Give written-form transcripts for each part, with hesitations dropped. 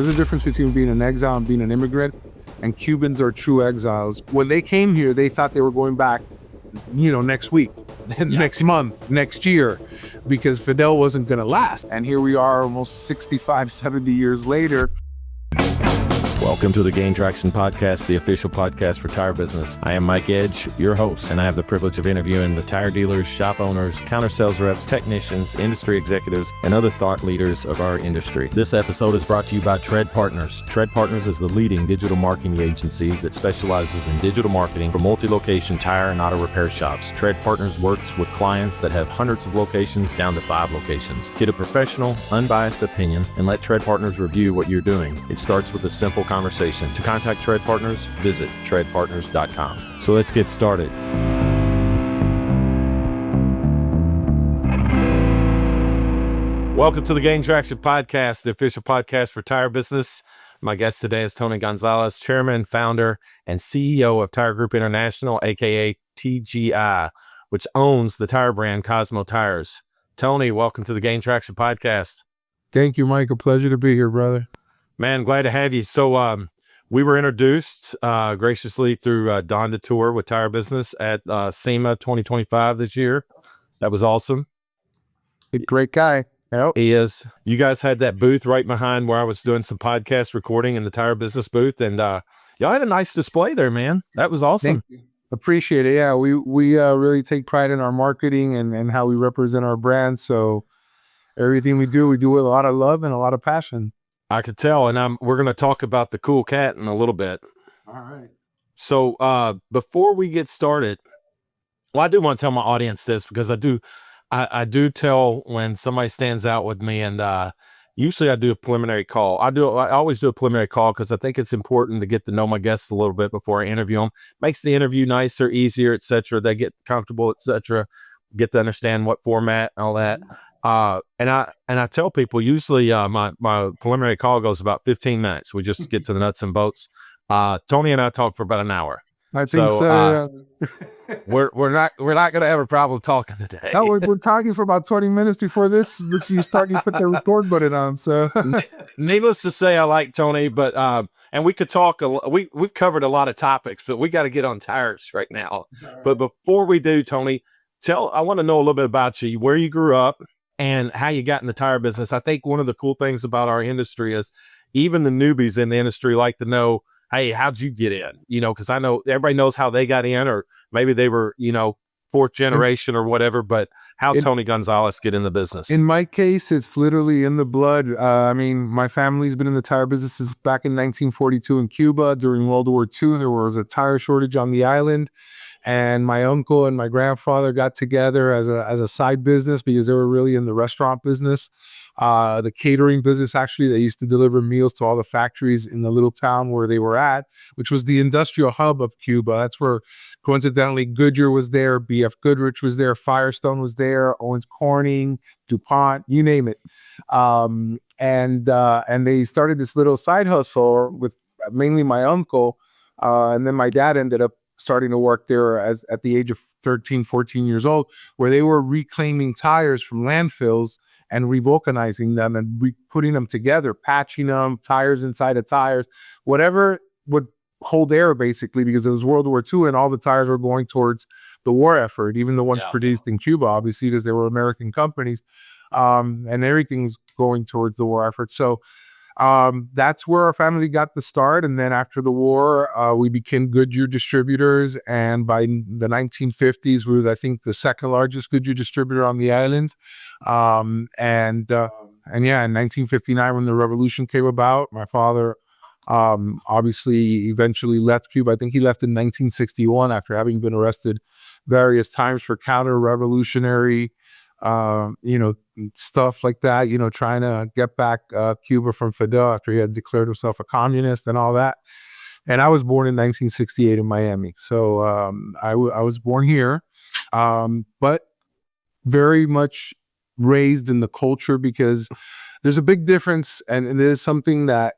There's a difference between being an exile and being an immigrant, and Cubans are true exiles. When they came here, they thought they were going back, next week, next month, next year, because Fidel wasn't going to last. And here we are almost 65, 70 years later. Welcome to the Gain Traction Podcast, the official podcast for tire business. I am Mike Edge, your host, and I have the privilege of interviewing the tire dealers, shop owners, counter sales reps, technicians, industry executives, and other thought leaders of our industry. This episode is brought to you by Tread Partners. Tread Partners is the leading digital marketing agency that specializes in digital marketing for multi-location tire and auto repair shops. Tread Partners works with clients that have hundreds of locations down to 5 locations. Get a professional, unbiased opinion and let Tread Partners review what you're doing. It starts with a simple conversation. To contact Tread Partners, visit treadpartners.com. So let's get started. Welcome to the Gain Traction Podcast, the official podcast for tire business. My guest today is Tony Gonzalez, chairman, founder, and CEO of Tire Group International, aka TGI, which owns the tire brand Cosmo Tires. Tony, welcome to the Gain Traction Podcast. Thank you, Mike. A pleasure to be here, brother. Man, glad to have you. So we were introduced graciously through Don Detour with Tire Business at SEMA 2025 this year. That was awesome. Great guy. Yep. He is. You guys had that booth right behind where I was doing some podcast recording in the Tire Business booth, and y'all had a nice display there, man. That was awesome. Appreciate it. Yeah, we really take pride in our marketing and how we represent our brand. So everything we do with a lot of love and a lot of passion. I could tell, and we're going to talk about the Kool Kat in a little bit. All right. So before we get started, well, I do want to tell my audience this because I do tell when somebody stands out with me, and usually I do a preliminary call. I always do a preliminary call because I think it's important to get to know my guests a little bit before I interview them. Makes the interview nicer, easier, etc. They get comfortable, etc. Get to understand what format and all that. And I tell people usually my preliminary call goes about 15 minutes. We just get to the nuts and bolts. Tony and I talk for about an hour. I think so. We're not going to have a problem talking today. No, we're talking for about 20 minutes before this. You put the record button on. So needless to say, I like Tony, but and we could talk. We've covered a lot of topics, but we got to get on tires right now. Right. But before we do, Tony, I want to know a little bit about you, where you grew up, and how you got in the tire business. I think one of the cool things about our industry is even the newbies in the industry like to know, hey, how'd you get in? Because I know everybody knows how they got in, or maybe they were, 4th generation or whatever, but how Tony Gonzalez get in the business? In my case, it's literally in the blood. My family's been in the tire business since back in 1942 in Cuba. During World War II, there was a tire shortage on the island. And my uncle and my grandfather got together as a side business because they were really in the restaurant business, the catering business. Actually, they used to deliver meals to all the factories in the little town where they were at, which was the industrial hub of Cuba. That's where, coincidentally, Goodyear was there, BF Goodrich was there, Firestone was there, Owens Corning, DuPont, you name it. And they started this little side hustle with mainly my uncle, and then my dad ended up starting to work there at the age of 13, 14 years old, where they were reclaiming tires from landfills and revulcanizing them and putting them together, patching them, tires inside of tires, whatever would hold air, basically, because it was World War II and all the tires were going towards the war effort, even the ones produced in Cuba, obviously, because they were American companies, and everything's going towards the war effort. So that's where our family got the start. And then after the war, we became Goodyear distributors. And by the 1950s, we were, I think, the second largest Goodyear distributor on the island. And in 1959, when the revolution came about, my father obviously eventually left Cuba. I think he left in 1961 after having been arrested various times for counter-revolutionary stuff like that, trying to get back Cuba from Fidel after he had declared himself a communist and all that. And I was born in 1968 in Miami. So I was born here, but very much raised in the culture, because there's a big difference. And there's something that,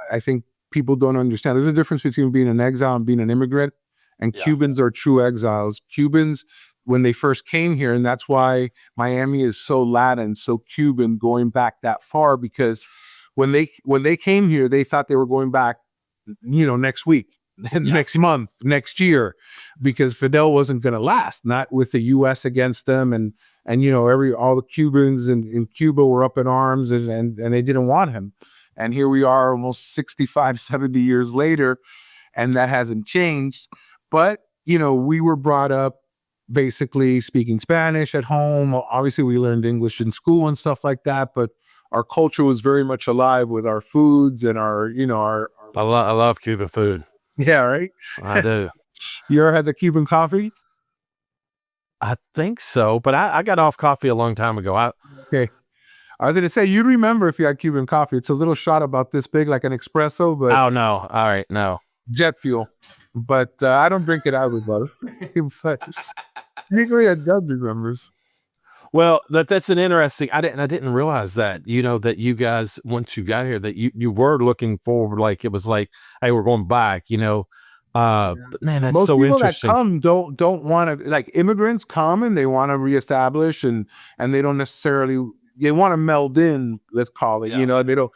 I think people don't understand. There's a difference between being an exile and being an immigrant. And Cubans are true exiles. Cubans, when they first came here, and that's why Miami is so Latin, so Cuban, going back that far, because when they came here, they thought they were going back, next week, next month, next year, because Fidel wasn't going to last, not with the U.S. against them, and all the Cubans in Cuba were up in arms, and they didn't want him. And here we are, almost 65, 70 years later, and that hasn't changed. But we were brought up basically speaking Spanish at home. Obviously, we learned English in school and stuff like that, but our culture was very much alive with our foods and our I love Cuban food. yeah, right. I do. You ever had the Cuban coffee? I think so, but I got off coffee a long time ago. Okay. I was going to say, you'd remember if you had Cuban coffee. It's a little shot about this big, like an espresso, but Oh no. All right, no. jet fuel. But I don't drink it out with butter. Legally, it does remembers. Well, that's an interesting. I didn't realize that. That you guys, once you got here, that you were looking forward, like it was like, hey, we're going back. But man, that's Most so people interesting. that come don't want to, like, immigrants come and they want to reestablish, and they don't necessarily, they want to meld in, let's call it. They don't.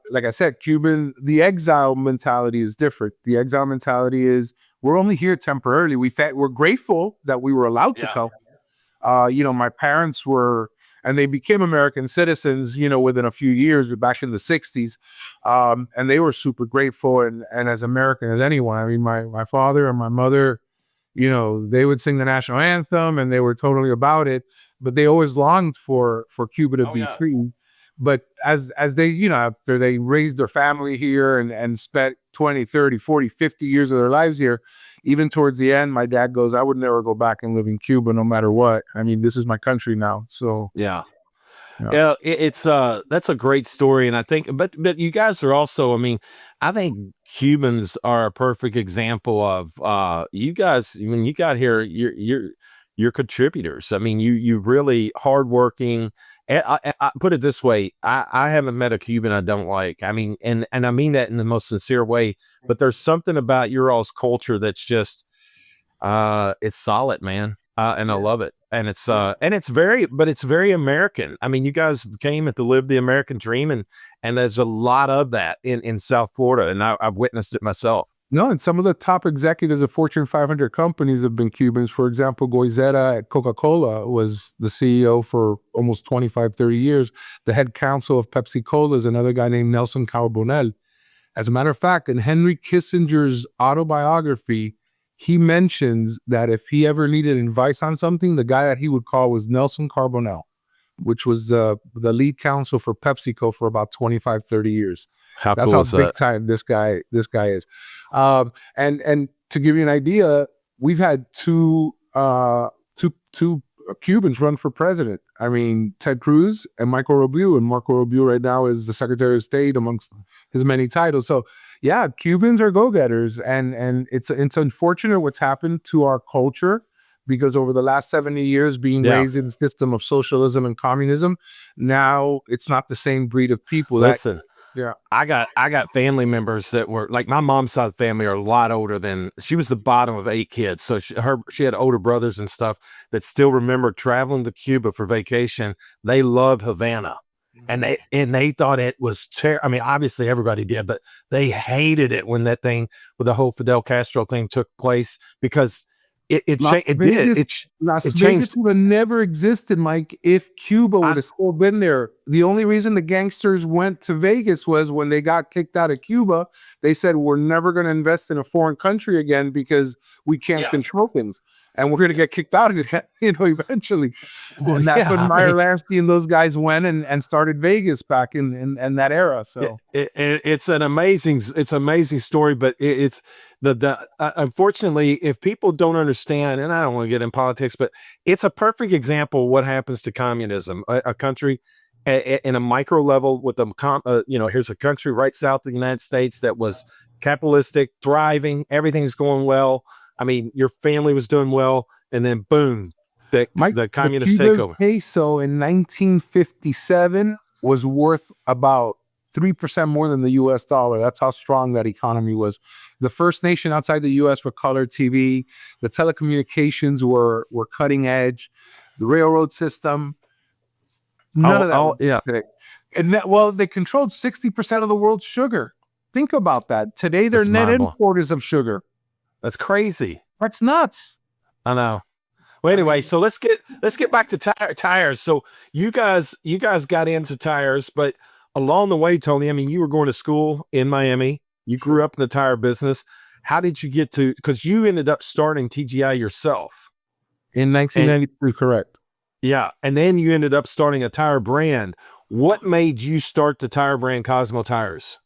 Like I said, the exile mentality is different. The exile mentality is, we're only here temporarily. We're grateful that we were allowed to come. My parents were, and they became American citizens, within a few years, back in the 60s. And they were super grateful and as American as anyone. I mean, my father and my mother, they would sing the national anthem and they were totally about it, but they always longed for Cuba to be free. But as they, after they raised their family here and spent 20, 30, 40, 50 years of their lives here, even towards the end, my dad goes, I would never go back and live in Cuba no matter what. I mean, this is my country now. So Yeah. yeah. Yeah, it's that's a great story, and I think, but you guys are also. I mean, I think Cubans are a perfect example of you guys. When you got here, you're contributors. I mean, you really hardworking. I put it this way: I haven't met a Cuban I don't like. I mean, and I mean that in the most sincere way. But there's something about your all's culture that's just it's solid, man. And I love it. And it's very American. I mean, you guys came to live the American dream, and there's a lot of that in South Florida, and I've witnessed it myself. No, and some of the top executives of Fortune 500 companies have been Cubans. For example, Goizeta at Coca-Cola was the CEO for almost 25, 30 years. The head counsel of Pepsi Cola is another guy named Nelson Carbonell. As a matter of fact, in Henry Kissinger's autobiography, he mentions that if he ever needed advice on something, the guy that he would call was Nelson Carbonell, which was the lead counsel for PepsiCo for about 25, 30 years. How That's cool how is big that? time this guy is. And to give you an idea, we've had two Cubans run for president. I mean, Ted Cruz and Marco Rubio, and Marco Rubio right now is the Secretary of State amongst his many titles. So yeah, Cubans are go-getters, and it's unfortunate what's happened to our culture, because over the last 70 years being Yeah. raised in the system of socialism and communism, now it's not the same breed of people. Listen, Yeah. I got family members that were like, my mom's side of the family are a lot older than, she was the bottom of 8 kids. So she had older brothers and stuff that still remember traveling to Cuba for vacation. They loved Havana. And they thought it was I mean, obviously everybody did, but they hated it when that thing with the whole Fidel Castro thing took place, because Las it Vegas changed. would have never existed, Mike, if Cuba would have still been there. The only reason the gangsters went to Vegas was when they got kicked out of Cuba. They said, we're never going to invest in a foreign country again because we can't control things. And we're going to get kicked out of it, eventually. Well, And that's when I Meyer mean, Lansky and those guys went and started Vegas back in that era. So it's an amazing story, but it's unfortunately, if people don't understand, and I don't want to get in politics, but it's a perfect example of what happens to communism. A country in a micro level with here's a country right south of the United States that was capitalistic, thriving, everything's going well. I mean, your family was doing well, and then boom, Mike, the the communist Cuban takeover. peso in 1957 was worth about 3% more than the US dollar. That's how strong that economy was. The first nation outside the US with color TV, the telecommunications were cutting edge, the railroad system, none of that Oh, was yeah. today. And that, well, they controlled 60% of the world's sugar. Think about that. Today, they're That's net mind blowing. importers of sugar. That's crazy. That's nuts. I know. Well, anyway, so let's get back to tires. So you guys got into tires, but along the way, Tony, I mean, you were going to school in Miami. You grew up in the tire business. How did you get to? Because you ended up starting TGI yourself, In and 1993, correct. yeah, and then you ended up starting a tire brand. What made you start the tire brand Cosmo Tires?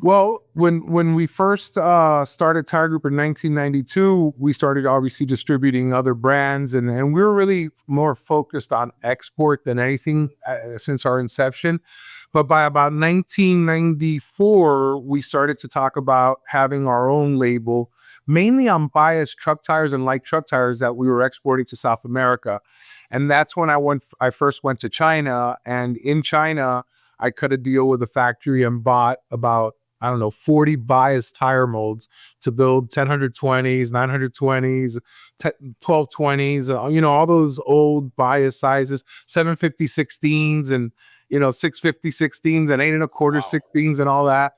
Well, when we first started Tire Group in 1992, we started obviously distributing other brands, and we were really more focused on export than anything since our inception. But by about 1994, we started to talk about having our own label, mainly on biased truck tires and light truck tires that we were exporting to South America. And that's when I first went to China, and in China, I cut a deal with a factory and bought about, I don't know, 40 biased tire molds to build 1020s, 920s, 1220s, all those old bias sizes, 750 16s and, 650 16s and 8 1/4 16s and all that.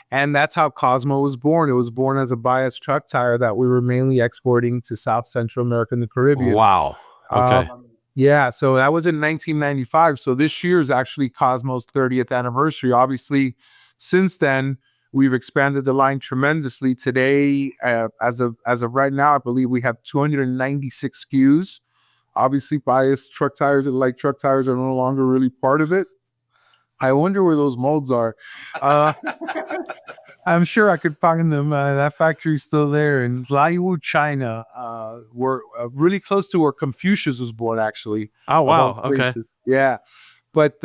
And that's how Cosmo was born. It was born as a biased truck tire that we were mainly exporting to South Central America and the Caribbean. Wow. Okay. Yeah, so that was in 1995. So this year is actually Cosmo's 30th anniversary. Obviously, since then, we've expanded the line tremendously. Today, as of right now, I believe we have 296 SKUs. Obviously, biased truck tires and light truck tires are no longer really part of it. I wonder where those molds are. Uh, I'm sure I could find them. That factory's still there in Laiwu, China. We're really close to where Confucius was born, actually, Oh of all wow. Okay. places. Yeah, but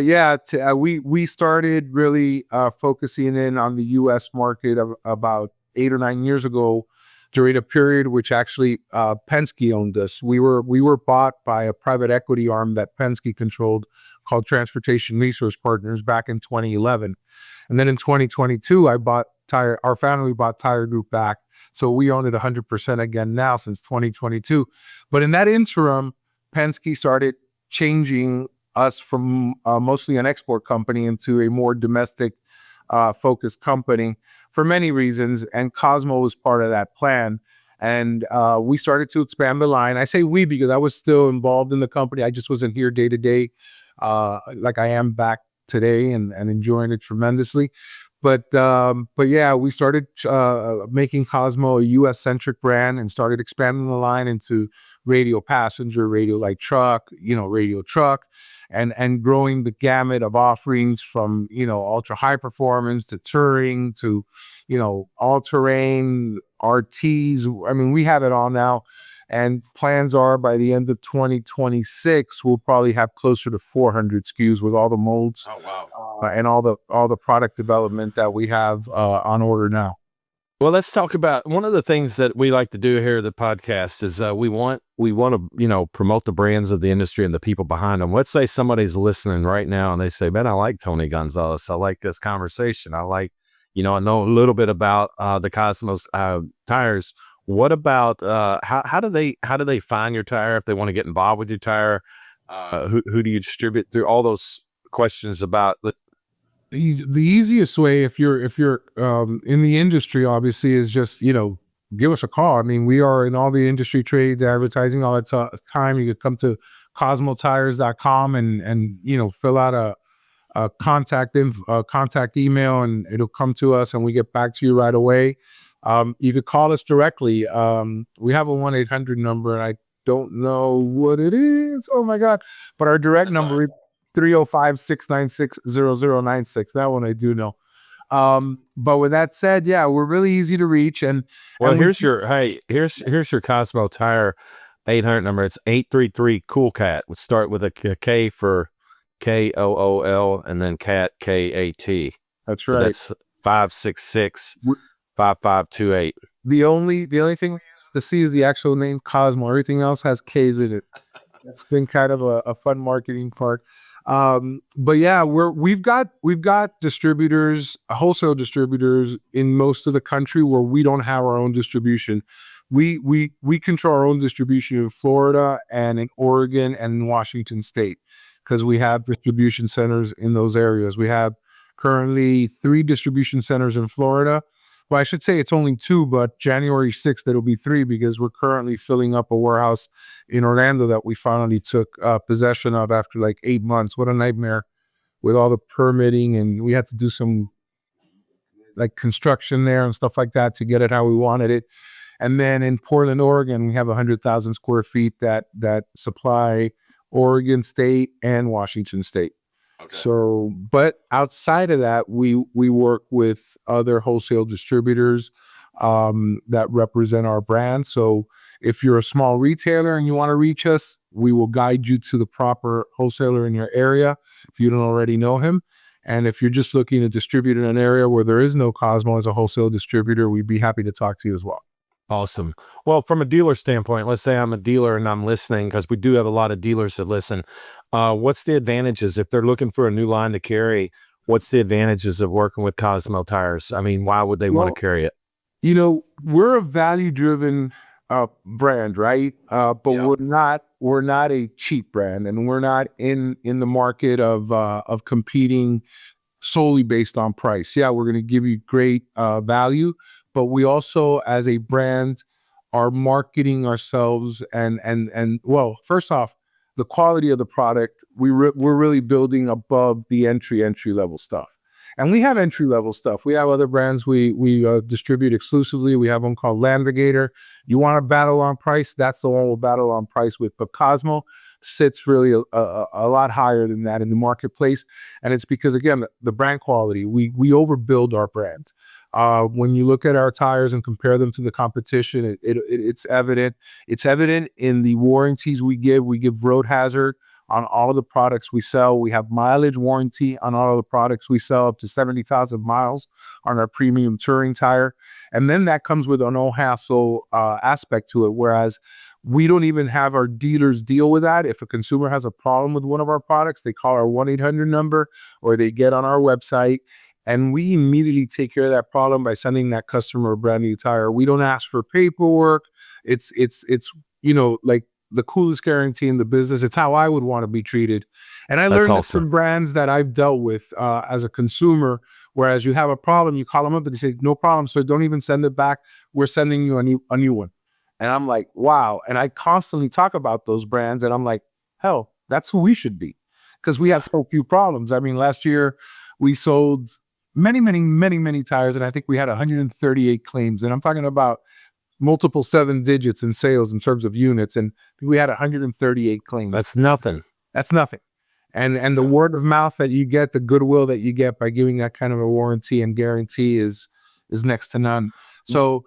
yeah, we started really focusing in on the U.S. market about 8 or 9 years ago, during a period which actually Penske owned us. We were bought by a private equity arm that Penske controlled, called Transportation Resource Partners, back in 2011. And then in 2022, our family bought Tire Group back. So we own it 100% again now since 2022. But in that interim, Penske started changing us from mostly an export company into a more domestic focused company for many reasons. And Cosmo was part of that plan. And we started to expand the line. I say we because I was still involved in the company. I just wasn't here day to day like I am back today, and enjoying it tremendously. But yeah, we started making Cosmo a US centric brand and started expanding the line into radial passenger, radial light truck, radial truck, and growing the gamut of offerings from, ultra high performance to touring to, all terrain, RTs. I mean, we have it all now. And plans are by the end of 2026, we'll probably have closer to 400 SKUs with all the molds Oh wow. and all the product development that we have on order now. Well, let's talk about one of the things that we like to do here at the podcast is we want to promote the brands of the industry and the people behind them. Let's say somebody's listening right now and they say, "Man, I like Tony Gonzalez. I like this conversation. I know a little bit about the Cosmos tires. What about how do they find your tire if they want to get involved with your tire? Who do you distribute through? All those questions about The easiest way, if you're in the industry, obviously, is just give us a call. I mean, we are in all the industry trades, advertising all the time. You could come to cosmotires.com and fill out a contact email, and it'll come to us, and we get back to you right away. You could call us directly. We have a 1-800 number, and I don't know what it is. Oh my God. But our direct number is 305-696-0096. That one I do know. But with that said, yeah, we're really easy to reach. well, And here's your Cosmo Tire 800 number. It's 833 Kool Kat. Would start with a K for KOOL and then Cat KAT. that's So right. that's 566 We- 5528. The only thing we have to see is the actual name Cosmo. Everything else has K's in it. It's been kind of a fun marketing part. But yeah, we've got distributors, wholesale distributors in most of the country where we don't have our own distribution. We control our own distribution in Florida and in Oregon and in Washington State. because we have distribution centers in those areas. We have currently 3 distribution centers in Florida. Well, I should say it's only 2, but January 6th, it'll be 3 because we're currently filling up a warehouse in Orlando that we finally took possession of after like 8 months. What a nightmare with all the permitting, and we had to do some like construction there and stuff like that to get it how we wanted it. And then in Portland, Oregon, we have 100,000 square feet that supply Oregon State and Washington State. Okay. So, but outside of that, we work with other wholesale distributors that represent our brand. So if you're a small retailer and you want to reach us, we will guide you to the proper wholesaler in your area if you don't already know him. And if you're just looking to distribute in an area where there is no Cosmo as a wholesale distributor, we'd be happy to talk to you as well. Awesome. Well, from a dealer standpoint, let's say I'm a dealer and I'm listening, because we do have a lot of dealers that listen. What's the advantages if they're looking for a new line to carry? What's the advantages of working with Cosmo Tires? I mean, why would they want to carry it? You know, we're a value-driven brand, right? But we're not a cheap brand, and we're not in the market of competing solely based on price. Yeah, we're going to give you great value, but we also, as a brand, are marketing ourselves and well, first off, the quality of the product, we're really building above the entry level stuff. And we have entry level stuff. We have other brands we distribute exclusively. We have one called Navigator. You want to battle on price? That's the one we'll battle on price with. But Cosmo sits really a lot higher than that in the marketplace. And it's because, again, the brand quality, we overbuild our brand. When you look at our tires and compare them to the competition, it's evident. It's evident in the warranties we give. We give road hazard on all of the products we sell. We have mileage warranty on all of the products we sell, up to 70,000 miles on our premium touring tire. And then that comes with a no hassle aspect to it. Whereas we don't even have our dealers deal with that. If a consumer has a problem with one of our products, they call our 1-800 number, or they get on our website, and we immediately take care of that problem by sending that customer a brand new tire. We don't ask for paperwork. It's like the coolest guarantee in the business. It's how I would want to be treated. And I learned this from brands that I've dealt with as a consumer, whereas you have a problem, you call them up and they say, no problem, so don't even send it back. We're sending you a new one. And I'm like, wow. And I constantly talk about those brands, and I'm like, hell, that's who we should be, because we have so few problems. I mean, last year we sold many tires, and I think we had 138 claims. And I'm talking about multiple 7 digits in sales in terms of units, and we had 138 claims. That's nothing. That's nothing. And the word of mouth that you get, the goodwill that you get by giving that kind of a warranty and guarantee is next to none. So,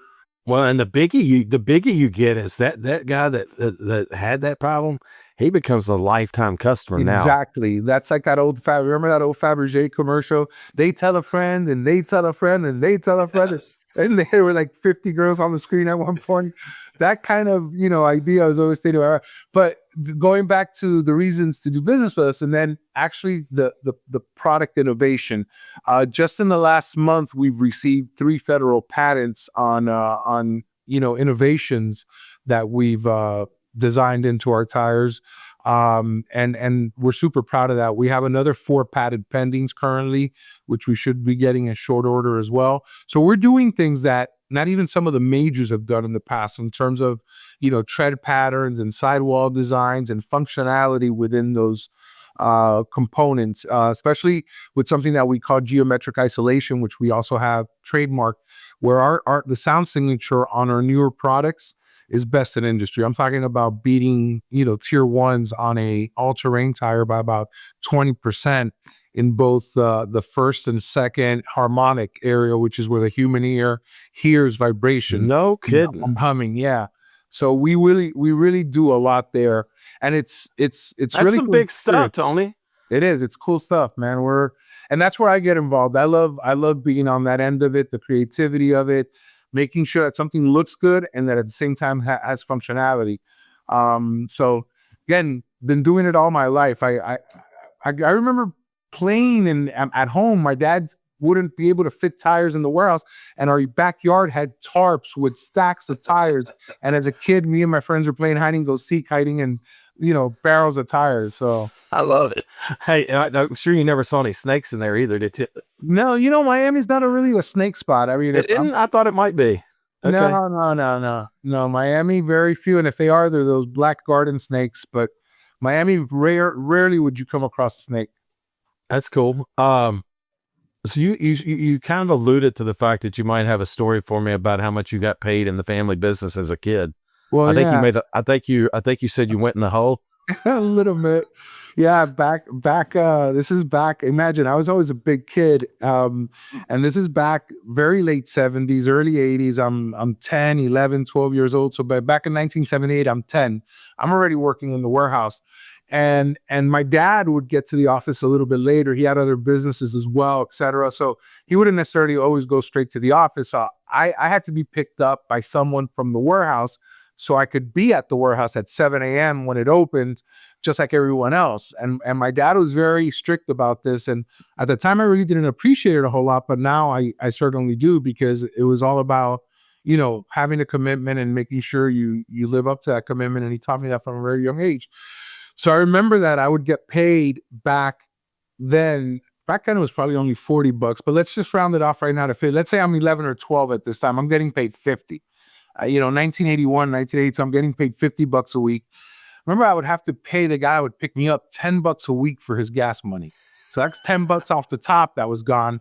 well, and the bigger you get is that guy that had that problem, he becomes a lifetime customer now. Exactly. That's like that remember that old Fabergé commercial? They tell a friend, and they tell a friend, and they tell a friend. Yes. And there were like 50 girls on the screen at one point. That kind of, idea was always stated. But going back to the reasons to do business with us, and then actually the product innovation. Just in the last month, we've received 3 federal patents on innovations that we've designed into our tires. And we're super proud of that. We have another 4 patent pendings currently, which we should be getting in short order as well. So we're doing things that not even some of the majors have done in the past in terms of, tread patterns and sidewall designs and functionality within those components, especially with something that we call geometric isolation, which we also have trademarked, where the sound signature on our newer products is best in industry. I'm talking about beating, tier 1s on a all-terrain tire by about 20% in both the first and second harmonic area, which is where the human ear hears vibration. No kidding. Humming, yeah. So we really do a lot there, and it's That's really some cool big stuff, Tony. It is. It's cool stuff, man. And that's where I get involved. I love being on that end of it, the creativity of it, making sure that something looks good and that at the same time has functionality. So again, been doing it all my life. I remember playing at home. My dad wouldn't be able to fit tires in the warehouse, and our backyard had tarps with stacks of tires. And as a kid, me and my friends were playing hide and go seek, hiding in barrels of tires. So I love it. Hey, I'm sure you never saw any snakes in there either, did you? no, Miami's not really a snake spot. I mean, if It isn't? I thought it might be. no, Okay. no, no, no, no, Miami, very few, and if they are, they're those black garden snakes. But Miami, rarely would you come across a snake. That's cool. So you kind of alluded to the fact that you might have a story for me about how much you got paid in the family business as a kid. Well, I think you yeah, made. I think you said you went in the hole. a little bit. Yeah, back this is back. Imagine I was always a big kid. And this is back very late 70s, early 80s. I'm 10, 11, 12 years old. So back in 1978, I'm 10. I'm already working in the warehouse. And my dad would get to the office a little bit later. He had other businesses as well, etc. So he wouldn't necessarily always go straight to the office. So I had to be picked up by someone from the warehouse so I could be at the warehouse at 7 a.m. when it opened, just like everyone else. And my dad was very strict about this. And at the time, I really didn't appreciate it a whole lot, but now I certainly do, because it was all about, having a commitment and making sure you live up to that commitment. And he taught me that from a very young age. So I remember that I would get paid back then. Back then it was probably only $40, but let's just round it off right now to 50. Let's say I'm 11 or 12 at this time. I'm getting paid 50. 1981, 1982, I'm getting paid $50 a week. Remember, I would have to pay the guy who would pick me up $10 a week for his gas money. So that's $10 off the top that was gone.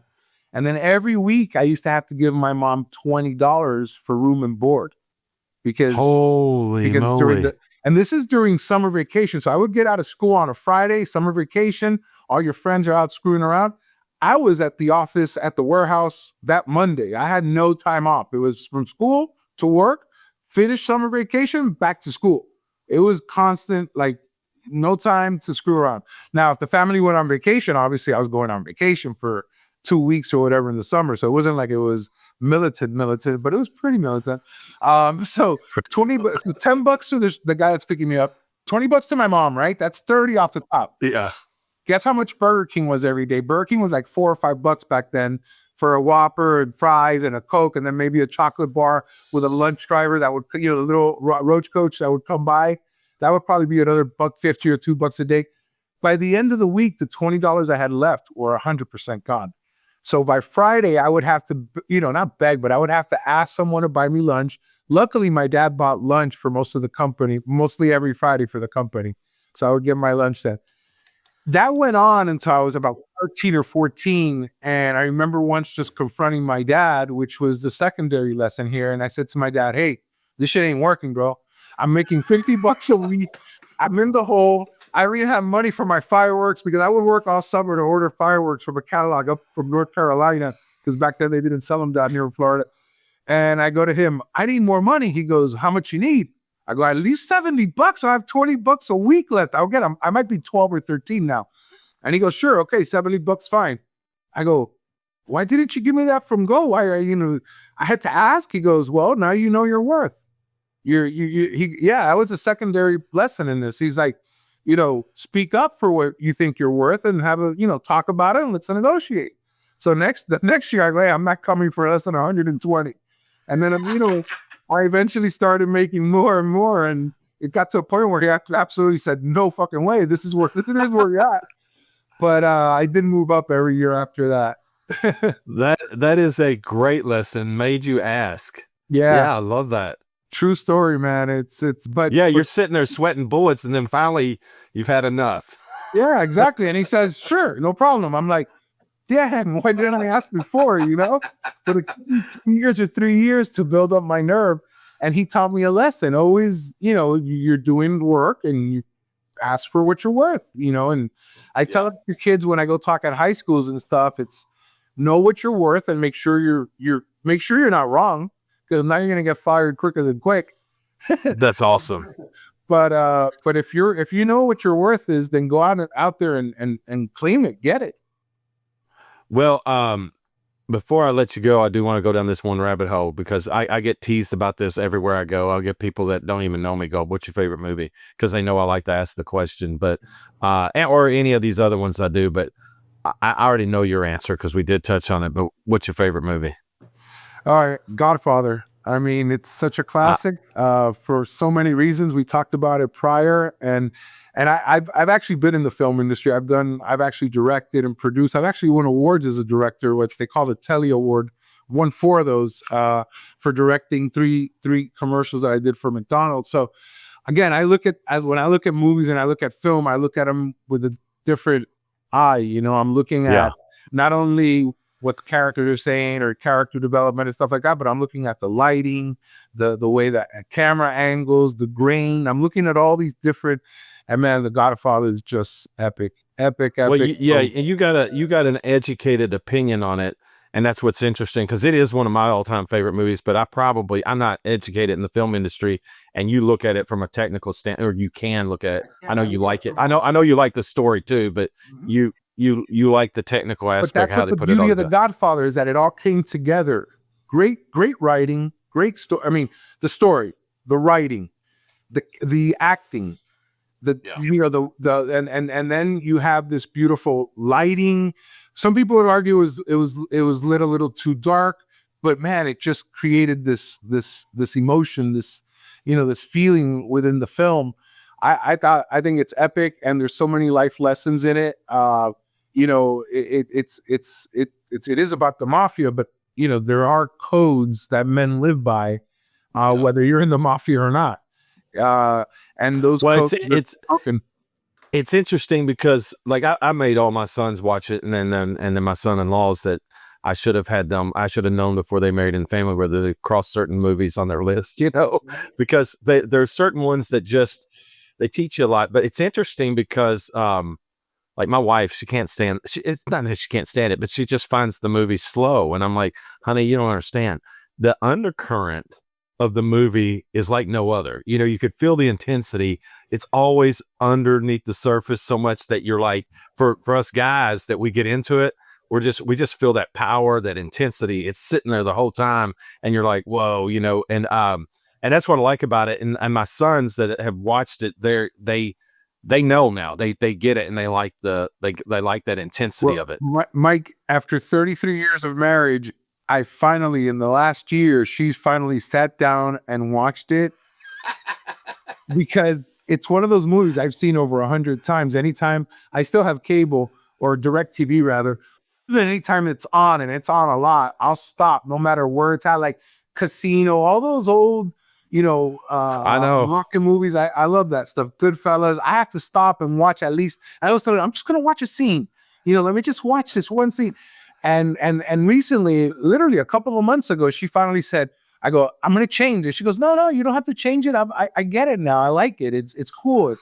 And then every week I used to have to give my mom $20 for room and board, because Holy during moly! and this is during summer vacation. So I would get out of school on a Friday, summer vacation. All your friends are out screwing around. I was at the office at the warehouse that Monday. I had no time off. It was from school to work, finish summer vacation, back to school. It was constant, like no time to screw around. Now, if the family went on vacation, obviously I was going on vacation for 2 weeks or whatever in the summer. So it wasn't like it was militant, but it was pretty militant. So 20, so $10 to the guy that's picking me up, $20 to my mom, right? That's 30 off the top. Yeah. Guess how much Burger King was every day? Burger King was like $4 or $5 back then for a Whopper and fries and a Coke, and then maybe a chocolate bar with a lunch driver that would, the little roach coach that would come by. That would probably be another $1.50 or $2 a day. By the end of the week, the $20 I had left were 100% gone. So by Friday, I would have to, not beg, but I would have to ask someone to buy me lunch. Luckily, my dad bought lunch for most of the company, mostly every Friday for the company. So I would get my lunch then. That went on until I was about 13 or 14. And I remember once just confronting my dad, which was the secondary lesson here. And I said to my dad, hey, this shit ain't working, bro. I'm making $50 a week. I'm in the hole. I already have money for my fireworks, because I would work all summer to order fireworks from a catalog up from North Carolina, because back then they didn't sell them down here in Florida. And I go to him, I need more money. He goes, how much you need? I go, at least $70. I have $20 a week left. I'll get them. I might be 12 or 13 now. And he goes, sure, okay, $70, fine. I go, why didn't you give me that from go? Why, I had to ask. He goes, well, now you know your worth. That was a secondary lesson in this. He's like, speak up for what you think you're worth and have a, talk about it and let's negotiate. So the next year I go, hey, I'm not coming for less than 120. And then, I eventually started making more and more. And it got to a point where he absolutely said, no fucking way. This is where you're at. But I did move up every year after that. That is a great lesson. Made you ask. Yeah. Yeah, I love that. True story, man. But you're sitting there sweating bullets, and then finally you've had enough. Yeah, exactly. And he says, sure, no problem. I'm like, damn, why didn't I ask before, But it took me 2 years or 3 years to build up my nerve. And he taught me a lesson. Always, you're doing work and you ask for what you're worth, and I tell it to kids when I go talk at high schools and stuff, it's know what you're worth and make sure you're not wrong, because now you're going to get fired quicker than quick. That's awesome. But if you know what your worth is, then go out there and claim it, get it. Well, before I let you go, I do want to go down this one rabbit hole, because I get teased about this everywhere I go. I'll get people that don't even know me go, what's your favorite movie? Because they know I like to ask the question, but or any of these other ones I do, but I already know your answer because we did touch on it, but what's your favorite movie? All right, Godfather. I mean, it's such a Uh, classic for so many reasons. We talked about it prior, and I've actually been in the film industry. I've actually directed and produced. I've actually won awards as a director, what they call the Telly Award. Won 4 of those for directing three commercials that I did for McDonald's. So again, when I look at movies and I look at film, I look at them with a different eye. I'm looking yeah. at not only what the characters are saying or character development and stuff like that, but I'm looking at the lighting, the way that camera angles, the grain. I'm looking at all these different, and man, The Godfather is just epic, epic, Well, epic. yeah, So and you got an educated opinion on it, and that's what's interesting because it is one of my all time favorite movies. But I'm not educated in the film industry, and you look at it from a technical stand, or you can look at it. I know you like it. I know you like the story too, but Mhm. you like the technical But aspect, that's how what they the put it all beauty of The together. Godfather is, that it all came together. Great writing, great story. I mean, the story, the writing, the acting, the Yeah. the and then you have this beautiful lighting. Some people would argue it was lit a little too dark, but man, it just created this emotion, this feeling within the film. I think it's epic, and there's so many life lessons in it. It is about the mafia, but there are codes that men live by, Yeah. whether you're in the mafia or not. Uh, and those Well, codes are broken. it's interesting because like I made all my sons watch it, and then my son-in-laws that I should have known before they married in family whether they crossed certain movies on their list, because there's certain ones that just they teach you a lot. But it's interesting because like my wife, it's not that she can't stand it, but she just finds the movie slow. And I'm like, honey, you don't understand. The undercurrent of the movie is like no other. You could feel the intensity. It's always underneath the surface so much that you're like, for us guys that we get into it, we just feel that power, that intensity. It's sitting there the whole time. And you're like, whoa, and that's what I like about it. And my sons that have watched it, they know now. They get it, and they like that intensity Well, of it. Mike, after 33 years of marriage, I finally, in the last year, she's finally sat down and watched it, because it's one of those movies I've seen over 100 times. Anytime I still have cable, or direct TV rather, then anytime it's on, and it's on a lot, I'll stop no matter where it's at, like Casino, all those old, I know. rockin' movies. I love that stuff. Goodfellas. I have to stop and watch at least. I always tell her, I'm just gonna watch a scene. Let me just watch this one scene. And recently, literally a couple of months ago, she finally said, I go, I'm gonna change it. She goes, no, you don't have to change it. I get it now. I like it. It's cool.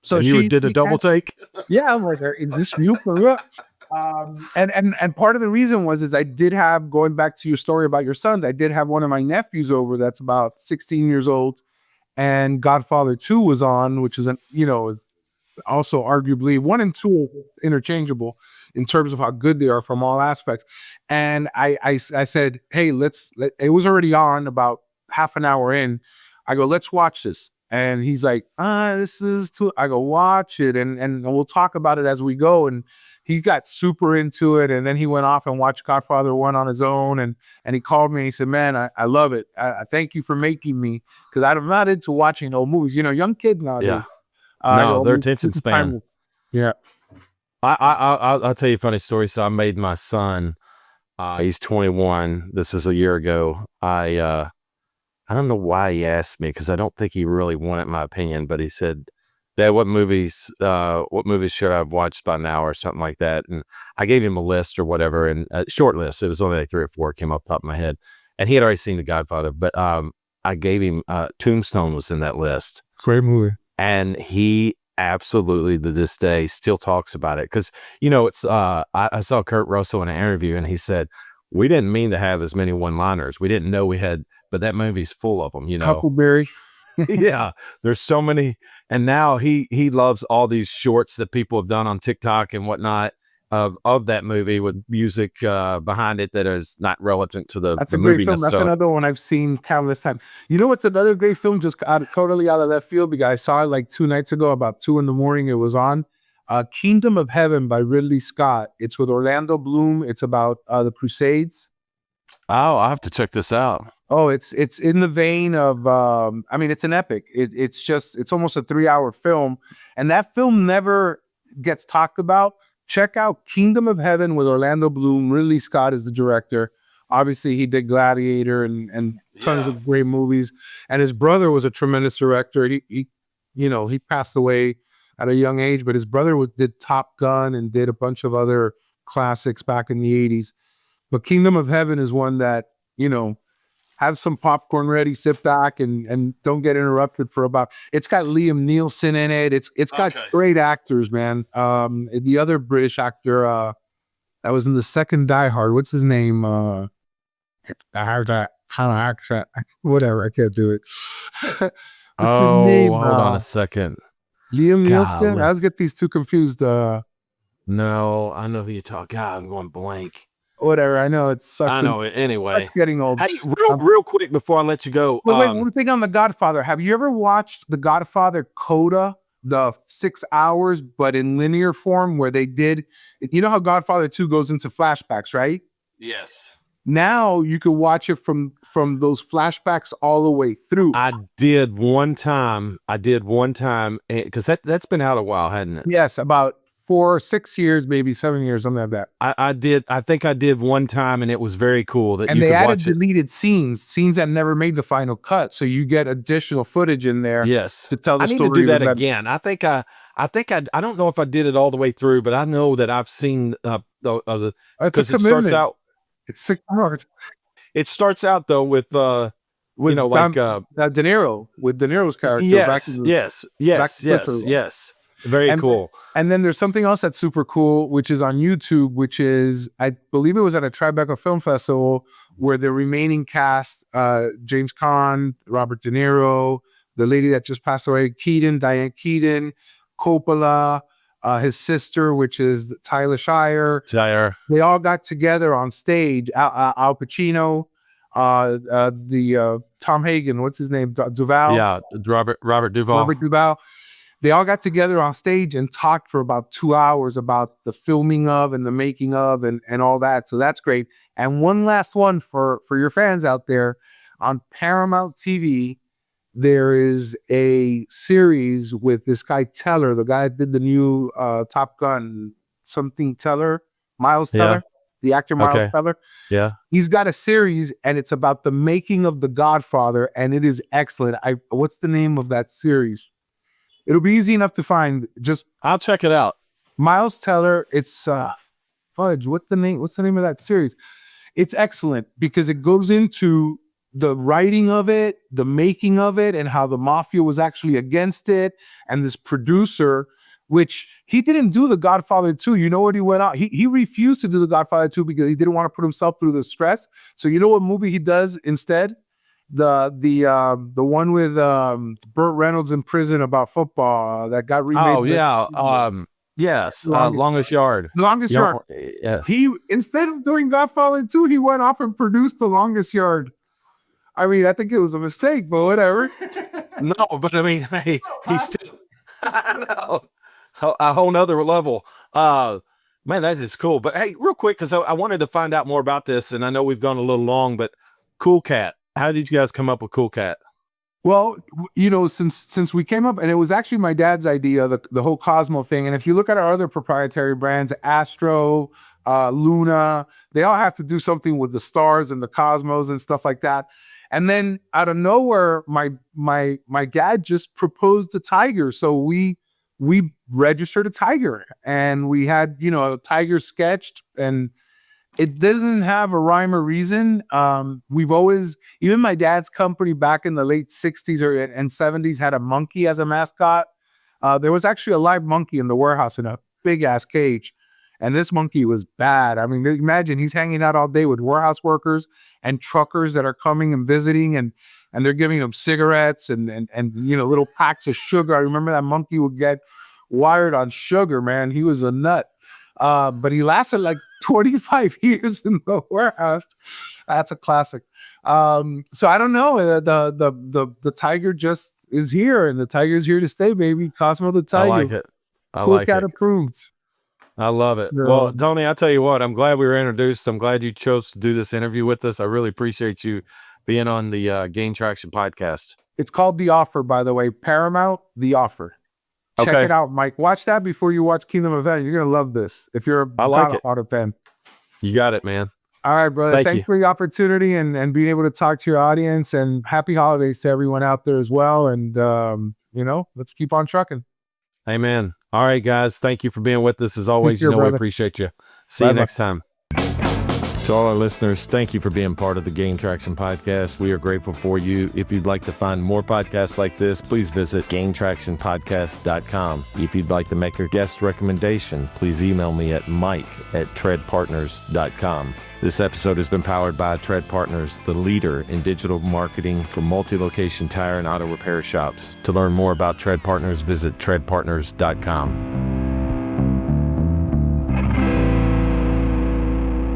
So And you she, did a double take. yeah, I'm like, is this new for real? And part of the reason is I did have, going back to your story about your sons, I did have one of my nephews over that's about 16 years old, and Godfather 2 was on, which is also arguably 1 and 2 are interchangeable in terms of how good they are from all aspects. And I said, hey, it was already on about half an hour in. I go, let's watch this. And he's like, this is too. I go, watch it, and we'll talk about it as we go. And he got super into it. And then he went off and watched Godfather 1 on his own. And he called me and he said, man, I love it. I thank you for making me, because I'm not into watching old movies. Young kids Yeah. nowadays. No, their This attention is span. timeless. Yeah. I'll tell you a funny story. So I made my son. He's 21. This is a year ago. I don't know why he asked me because I don't think he really wanted my opinion, but he said, "Dad, what movies should I have watched by now or something like that?" And I gave him a list or whatever, and a short list. It was only like 3 or 4 came off the top of my head, and he had already seen The Godfather. But I gave him Tombstone was in that list, Great movie. and he absolutely to this day still talks about it because it's I saw Kurt Russell in an interview, and he said we didn't mean to have as many one-liners. We didn't know we had, but that movie's full of them. Huckleberry. Yeah, there's so many, and now he loves all these shorts that people have done on TikTok and whatnot of that movie with music behind it that is not relevant to That's the a great movie film. That's necessarily. another one I've seen countless times. You know what's another great film, just totally out of left field, because I saw it like 2 nights ago, about 2 in the morning. It was on. Kingdom of Heaven by Ridley Scott. It's with Orlando Bloom. It's about the Crusades. Oh, I have to check this out. Oh, it's in the vein of I mean, it's an epic. It's almost a 3-hour film, and that film never gets talked about. Check out Kingdom of Heaven with Orlando Bloom. Ridley Scott is the director. Obviously, he did Gladiator and tons Yeah. of great movies. And his brother was a tremendous director. He passed away at a young age, but his brother did Top Gun and did a bunch of other classics back in the 80s. But Kingdom of Heaven is one that, you know, have some popcorn ready, sit back and don't get interrupted for about. It's got Liam Neeson in it. It's got Okay. great actors, man. The other British actor that was in the second Die Hard, what's his name? I have that kind of accent. Whatever, I can't do it. What's his Oh, name? hold on a second. Liam Neeson. I Golly. always get these two confused. No, I know who you talk. God, I'm going blank. Whatever. I know it sucks. I And know it anyway. that's getting old. Hey, real quick before I let you go. Wait, one thing on The Godfather. Have you ever watched The Godfather Coda, the 6 hours, but in linear form, where they did, you know how Godfather 2 goes into flashbacks, right? Yes. Now you can watch it from those flashbacks all the way through. I did one time. Because that's been out a while, hadn't it? Yes, about 4, 6 years, maybe 7 years, something like that. I did. I think I did one time, and it was very cool that And you they could added watch it. deleted scenes that never made the final cut. So you get additional footage in there Yes, to tell the I need story. to do that even better. again. I don't know if I did it all the way through, but I know that I've seen It's a because it starts commitment. out. It's 6 hours. It starts out though with With De Niro, with De Niro's character. yes. Very And cool. and then there's something else that's super cool, which is on YouTube, which is, I believe it was at a Tribeca Film Festival, where the remaining cast, James Caan, Robert De Niro, the lady that just passed away, Diane Keaton, Coppola, his sister, which is Tyler Shire. They all got together on stage. Al Pacino, the Tom Hagen, what's his name? Duvall. Yeah, Robert Duvall. Robert Duvall. They all got together on stage and talked for about 2 hours about the filming of and the making of and all that. So that's great. And one last one for your fans out there, on Paramount TV, there is a series with this guy Teller, the guy that did the new Top Gun, something Teller, Miles Yeah. Teller, the actor Miles Okay. Teller. Yeah. He's got a series and it's about the making of The Godfather, and it is excellent. What's the name of that series? It'll be easy enough to find. Just I'll check it out. Miles Teller. It's fudge. What's the name of that series? It's excellent because it goes into the writing of it, the making of it, and how the mafia was actually against it. And this producer, which he didn't do The Godfather 2. You know what he went out? He refused to do The Godfather 2 because he didn't want to put himself through the stress. So you know what movie he does instead? The one with Burt Reynolds in prison about football that got remade. Oh yeah. Yes. Longest Yard. Longest Yard. Yeah. He, instead of doing Godfather 2, he went off and produced The Longest Yard. I mean, I think it was a mistake, but whatever. No, but I mean, hey, he's still I know. A whole nother level. Man, that is cool. But hey, real quick, because I wanted to find out more about this, and I know we've gone a little long, but Kool Kat. How did you guys come up with Kool Kat? Well, since we came up, and it was actually my dad's idea, the whole Cosmo thing. And if you look at our other proprietary brands, Astro, Luna, they all have to do something with the stars and the cosmos and stuff like that. And then out of nowhere, my dad just proposed a tiger. So we registered a tiger, and we had, a tiger sketched, and it doesn't have a rhyme or reason. We've always, even my dad's company back in the late 60s and 70s had a monkey as a mascot. There was actually a live monkey in the warehouse in a big ass cage. And this monkey was bad. I mean, imagine he's hanging out all day with warehouse workers and truckers that are coming and visiting, and they're giving him cigarettes and little packs of sugar. I remember that monkey would get wired on sugar, man. He was a nut. But he lasted like 25 years in the warehouse. That's a classic. So I don't know. The tiger just is here, and the tiger's here to stay, baby. Cosmo the tiger. I like it. Kool Kat approved. I love it. Yeah. Well, Tony, I'll tell you what, I'm glad we were introduced. I'm glad you chose to do this interview with us. I really appreciate you being on the Gain Traction podcast. It's called The Offer, by the way. Paramount, The Offer. Check Okay. it out, Mike. Watch that before you watch Kingdom of Heaven. You're going to love this if you're I like it. auto fan. You got it, man. All right, brother. Thank Thanks you. for the opportunity and being able to talk to your audience, and happy holidays to everyone out there as well. And, let's keep on trucking. Amen. All right, guys. Thank you for being with us. As always, care, we brother. appreciate you. See you Bye-bye. next time. To all our listeners, thank you for being part of the Gain Traction podcast. We are grateful for you. If you'd like to find more podcasts like this, please visit gaintractionpodcast.com. If you'd like to make a guest recommendation, please email me at mike@treadpartners.com. This episode has been powered by Tread Partners, the leader in digital marketing for multi-location tire and auto repair shops. To learn more about Tread Partners, visit treadpartners.com.